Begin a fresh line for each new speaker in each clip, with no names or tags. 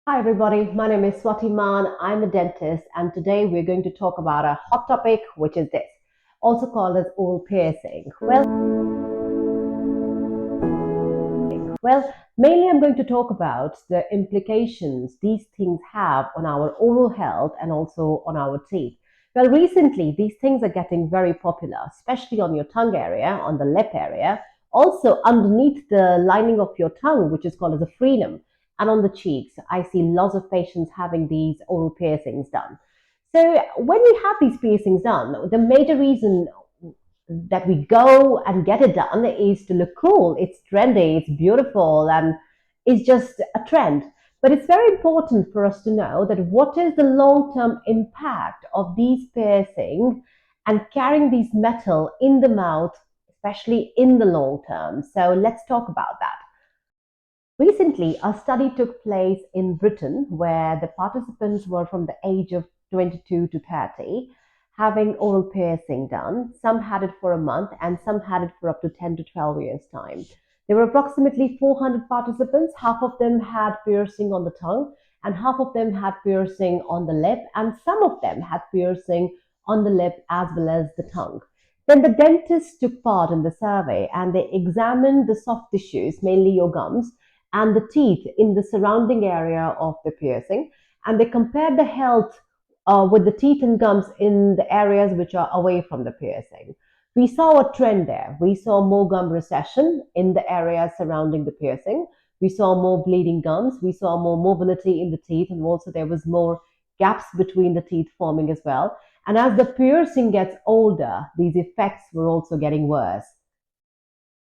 Hi everybody, my name is Swati Maan. I'm a dentist and today we're going to talk about a hot topic, which is this, also called as oral piercing. Well, mainly I'm going to talk about the implications these things have on our oral health and also on our teeth. Well, recently these things are getting very popular, especially on your tongue area, on the lip area, also underneath the lining of your tongue, which is called as a frenum, and on the cheeks. I see lots of patients having these oral piercings done. So when we have these piercings done, the major reason that we go and get it done is to look cool. It's trendy, it's beautiful, and it's just a trend. But it's very important for us to know that what is the long-term impact of these piercing and carrying these metal in the mouth, especially in the long term. So let's talk about that. Recently, a study took place in Britain where the participants were from the age of 22 to 30 having oral piercing done. Some had it for a month and some had it for up to 10 to 12 years' time. There were approximately 400 participants. Half of them had piercing on the tongue and half of them had piercing on the lip, and some of them had piercing on the lip as well as the tongue. Then the dentists took part in the survey and they examined the soft tissues, mainly your gums, and the teeth in the surrounding area of the piercing, and they compared the health with the teeth and gums in the areas which are away from the piercing. We saw a trend there. We saw more gum recession in the areas surrounding the piercing. We saw more bleeding gums. We saw more mobility in the teeth, and also there was more gaps between the teeth forming as well. And as the piercing gets older, these effects were also getting worse.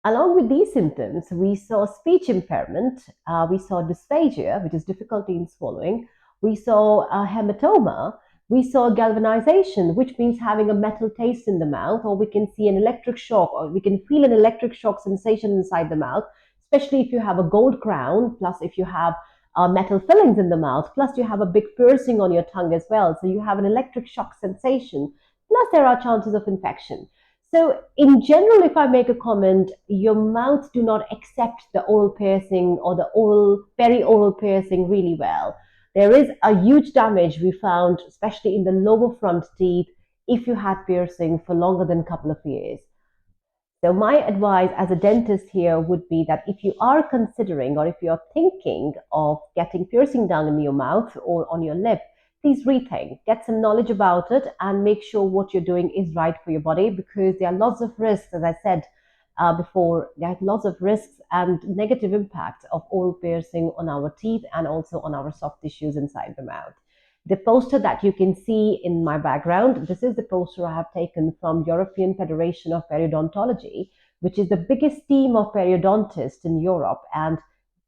Along with these symptoms, we saw speech impairment, we saw dysphagia, which is difficulty in swallowing, we saw a hematoma, we saw galvanization, which means having a metal taste in the mouth, or we can see an electric shock, or we can feel an electric shock sensation inside the mouth, especially if you have a gold crown, plus if you have metal fillings in the mouth, plus you have a big piercing on your tongue as well. So you have an electric shock sensation, plus there are chances of infection. So in general, if I make a comment, your mouth do not accept the oral piercing or the oral perioral piercing really well. There is a huge damage we found, especially in the lower front teeth, if you had piercing for longer than a couple of years. So my advice as a dentist here would be that if you are considering or if you're thinking of getting piercing done in your mouth or on your lip, please rethink, get some knowledge about it and make sure what you're doing is right for your body, because there are lots of risks, as I said before, there are lots of risks and negative impacts of oral piercing on our teeth and also on our soft tissues inside the mouth. The poster that you can see in my background, this is the poster I have taken from European Federation of Periodontology, which is the biggest team of periodontists in Europe. And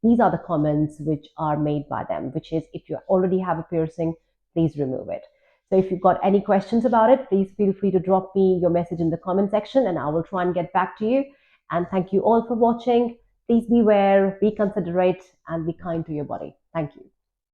these are the comments which are made by them, which is if you already have a piercing, please remove it. So if you've got any questions about it, please feel free to drop me your message in the comment section and I will try and get back to you. And thank you all for watching. Please beware, be considerate, and be kind to your body. Thank you.